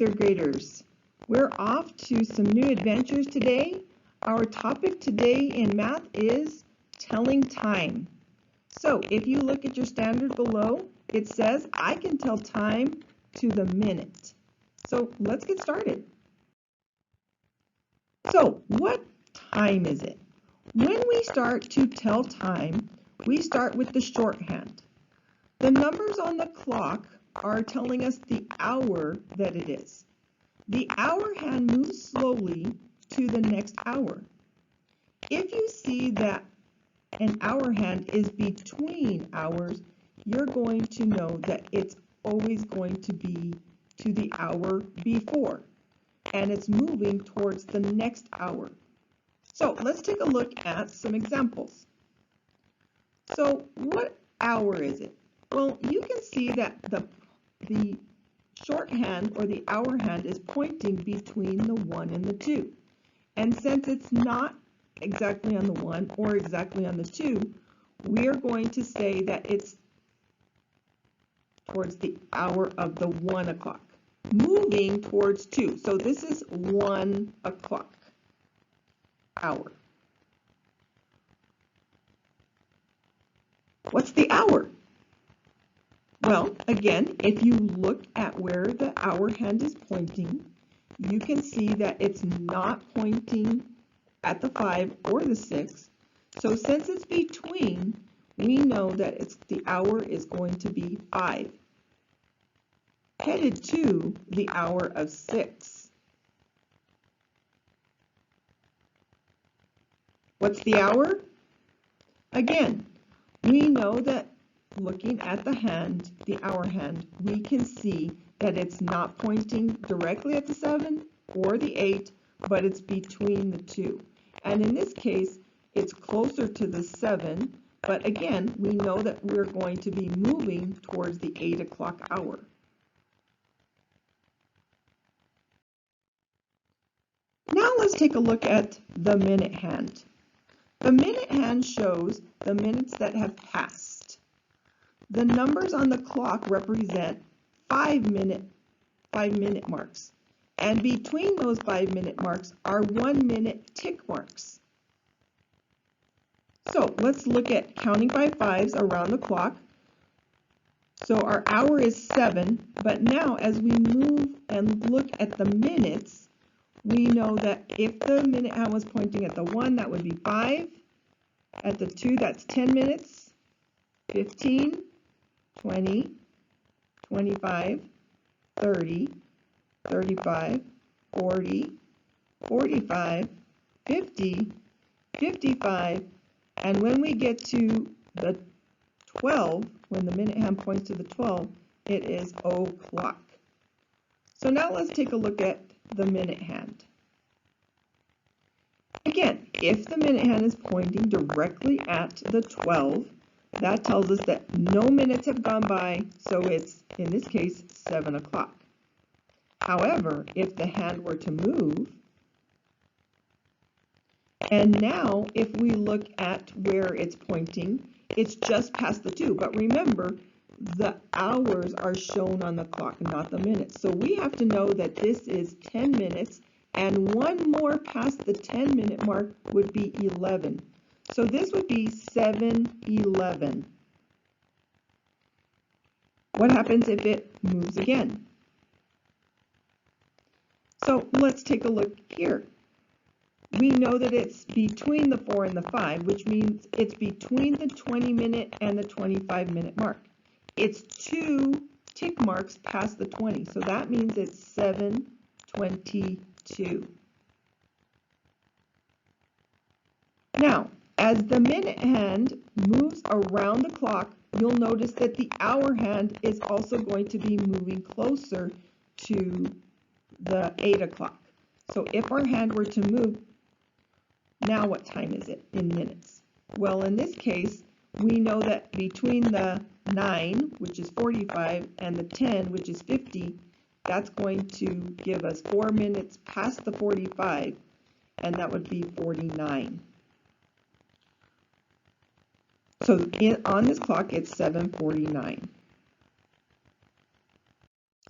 third graders. We're off to some new adventures today. Our topic today in math is telling time. So if you look at your standard below, it says I can tell time to the minute. So let's get started. So what time is it? When we start to tell time, we start with the shorthand. The numbers on the clock are telling us the hour that it is. The hour hand moves slowly to the next hour. If you see that an hour hand is between hours, you're going to know that it's always going to be to the hour before, and it's moving towards the next hour. So let's take a look at some examples. So what hour is it? Well, you can see that the shorthand or the hour hand is pointing between the 1 and the 2. And since it's not exactly on the 1 or exactly on the 2, we are going to say that it's towards the hour of the 1 o'clock, moving towards 2. So this is 1 o'clock hour. What's the hour? Well, again, if you look at where the hour hand is pointing, you can see that it's not pointing at the 5 or the 6. So since it's between, we know that the hour is going to be 5, headed to the hour of 6. What's the hour? Again, we know that looking at the hand, the hour hand, we can see that it's not pointing directly at the 7 or the 8, but it's between the 2. And in this case, it's closer to the 7, but again, we know that we're going to be moving towards the 8 o'clock hour. Now let's take a look at the minute hand. The minute hand shows the minutes that have passed. The numbers on the clock represent 5-minute marks. And between those 5-minute marks are 1-minute tick marks. So let's look at counting by 5s around the clock. So our hour is 7, but now as we move and look at the minutes, we know that if the minute hand was pointing at the 1, that would be 5. At the 2, that's 10 minutes, 15, 20, 25, 30, 35, 40, 45, 50, 55, and when we get to the 12, when the minute hand points to the 12, it is o'clock. So now let's take a look at the minute hand. Again, if the minute hand is pointing directly at the 12, that tells us that no minutes have gone by, so it's, in this case, 7 o'clock. However, if the hand were to move, and now if we look at where it's pointing, it's just past the 2. But remember, the hours are shown on the clock, not the minutes. So we have to know that this is 10 minutes, and one more past the 10-minute mark would be 11. So this would be 7:11. What happens if it moves again? So let's take a look here. We know that it's between the 4 and the 5, which means it's between the 20-minute and the 25-minute mark. It's 2 tick marks past the 20, so that means it's 7:22. Now, as the minute hand moves around the clock, you'll notice that the hour hand is also going to be moving closer to the 8 o'clock. So if our hand were to move, now what time is it in minutes? Well, in this case, we know that between the 9, which is 45, and the 10, which is 50, that's going to give us 4 minutes past the 45, and that would be 49. So on this clock, it's 7:49.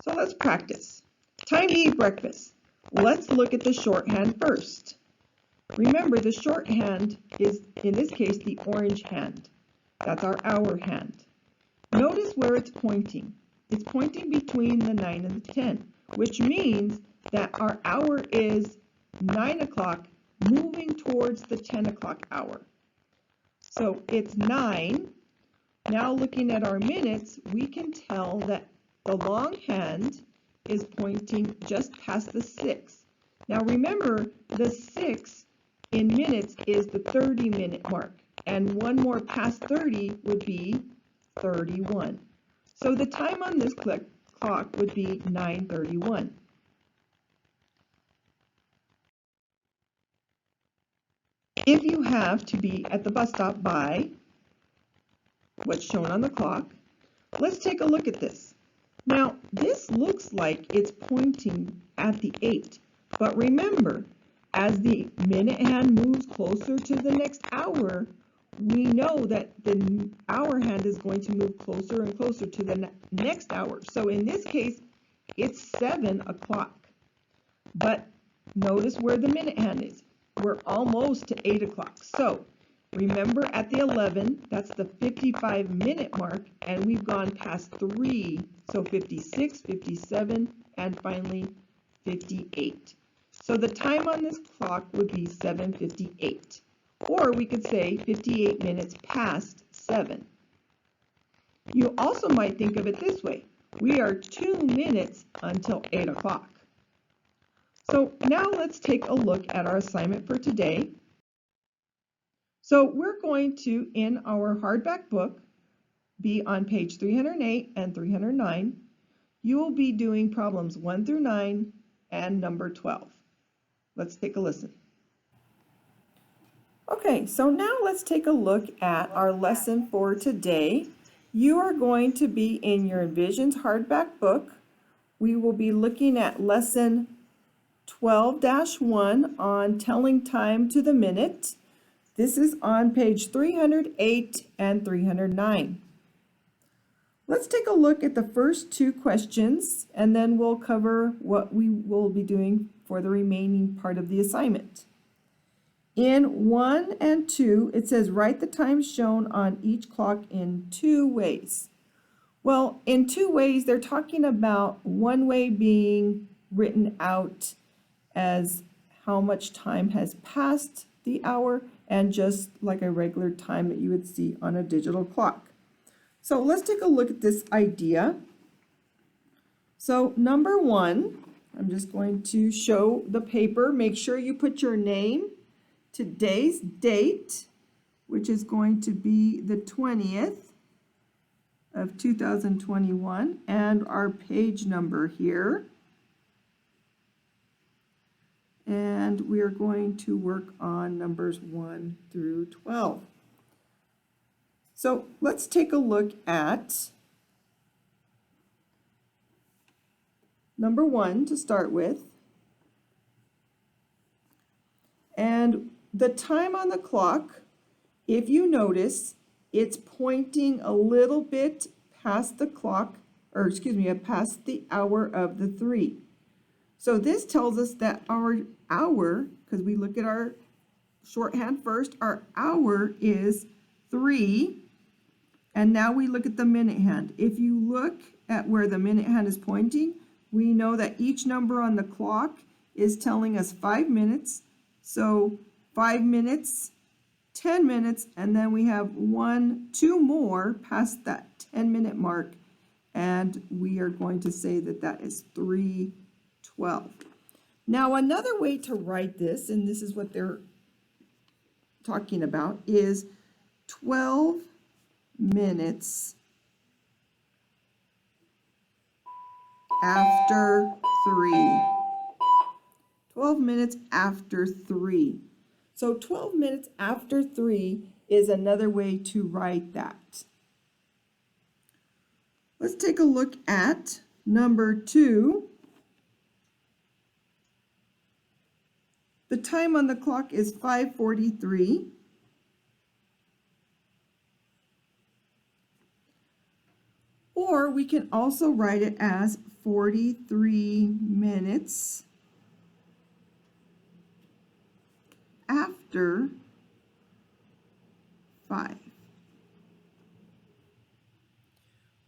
So let's practice. Time to eat breakfast. Let's look at the shorthand first. Remember, the shorthand is, in this case, the orange hand. That's our hour hand. Notice where it's pointing. It's pointing between the 9 and the 10, which means that our hour is 9 o'clock moving towards the 10 o'clock hour. So it's 9. Now looking at our minutes, we can tell that the long hand is pointing just past the 6. Now remember, the 6 in minutes is the 30-minute mark, and one more past 30 would be 31. So the time on this clock would be 9:31. If you have to be at the bus stop by what's shown on the clock, let's take a look at this. Now, this looks like it's pointing at the 8, but remember, as the minute hand moves closer to the next hour, we know that the hour hand is going to move closer and closer to the next hour. So in this case, it's 7 o'clock. But notice where the minute hand is. We're almost to 8 o'clock. So remember at the 11, that's the 55-minute mark, and we've gone past 3. So 56, 57, and finally 58. So the time on this clock would be 7:58. Or we could say 58 minutes past 7. You also might think of it this way. We are 2 minutes until 8 o'clock. So now let's take a look at our assignment for today. So we're going to, in our hardback book, be on page 308 and 309. You will be doing problems 1 through 9 and number 12. Let's take a listen. Okay, so now let's take a look at our lesson for today. You are going to be in your Envisions hardback book. We will be looking at lesson 12-1 on telling time to the minute. This is on page 308 and 309. Let's take a look at the first 2 questions, and then we'll cover what we will be doing for the remaining part of the assignment. In 1 and 2, it says write the times shown on each clock in 2 ways. Well, in 2 ways, they're talking about one way being written out as how much time has passed the hour, and just like a regular time that you would see on a digital clock. So let's take a look at this idea. So number 1, I'm just going to show the paper. Make sure you put your name, today's date, which is going to be the 20th of 2021, and our page number here. And we are going to work on numbers 1 through 12. So let's take a look at number 1 to start with. And the time on the clock, if you notice, it's pointing a little bit past the clock, or excuse me, past the hour of the 3. So this tells us that our hour, because we look at our shorthand first, our hour is 3. And now we look at the minute hand. If you look at where the minute hand is pointing, we know that each number on the clock is telling us 5 minutes. So 5 minutes, 10 minutes, and then we have 2 more past that 10-minute mark, and we are going to say that that is 3:12. Now another way to write this, and this is what they're talking about, is 12 minutes after 3. 12 minutes after 3. So 12 minutes after 3 is another way to write that. Let's take a look at number 2. The time on the clock is 5:43. Or we can also write it as 43 minutes after 5.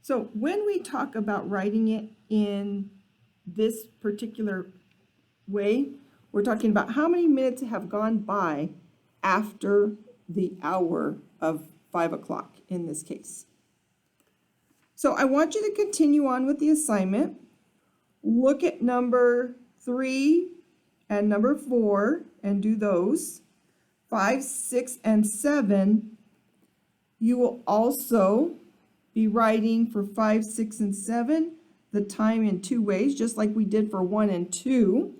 So when we talk about writing it in this particular way, we're talking about how many minutes have gone by after the hour of 5 o'clock in this case. So I want you to continue on with the assignment. Look at number 3 and number 4 and do those. 5, 6, and 7, you will also be writing for 5, 6, and 7 the time in 2 ways, just like we did for 1 and 2.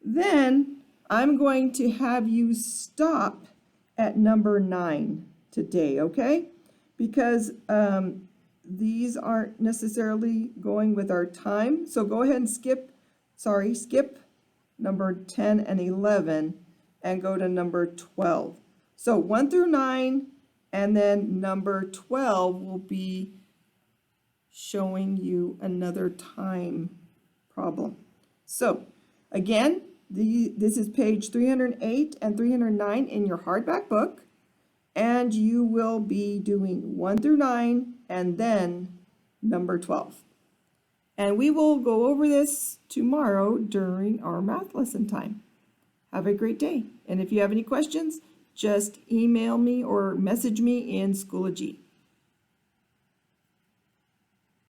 Then I'm going to have you stop at number 9 today, okay? Because these aren't necessarily going with our time. So go ahead and skip number 10 and 11 and go to number 12. So 1 through 9, and then number 12 will be showing you another time problem. So again, this is page 308 and 309 in your hardback book, and you will be doing 1 through 9 and then number 12. And we will go over this tomorrow during our math lesson time. Have a great day. And if you have any questions, just email me or message me in Schoology.